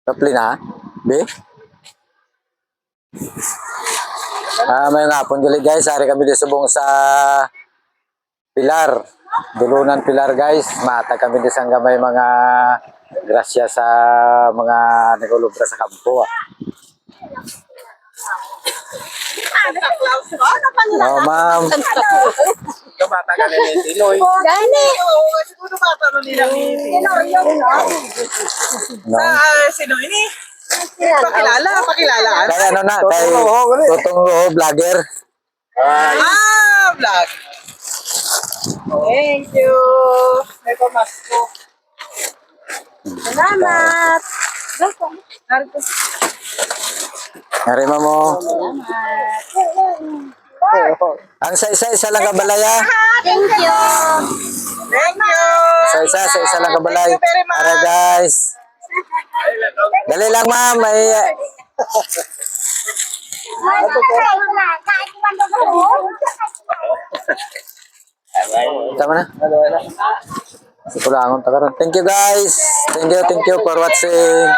Kapli na, be? May hapon gali guys, hari kami di subong sa Pilar. Dulunan Pilar guys, mata kami di sangga may mga grasya sa mga nagulubra sa kampo. Oh, ma'am. Bata ka na ni Tinoy. Gani. Siguro bata na nila ni Tinoy. No. Sino ini? Pakilala. Kaya ano na, kay Tutong Roho, vlogger. Vlog. Thank you. May pamasko. Salamat. Narima mo. Ang isa-isa lang kabalaya. Thank you. Thank you. Isa-isa lang kabalay. Thank you very much. Para guys. Dali lang ma'am. May... Tama na. Kulangon ta karon. Thank you guys. Thank you for watching.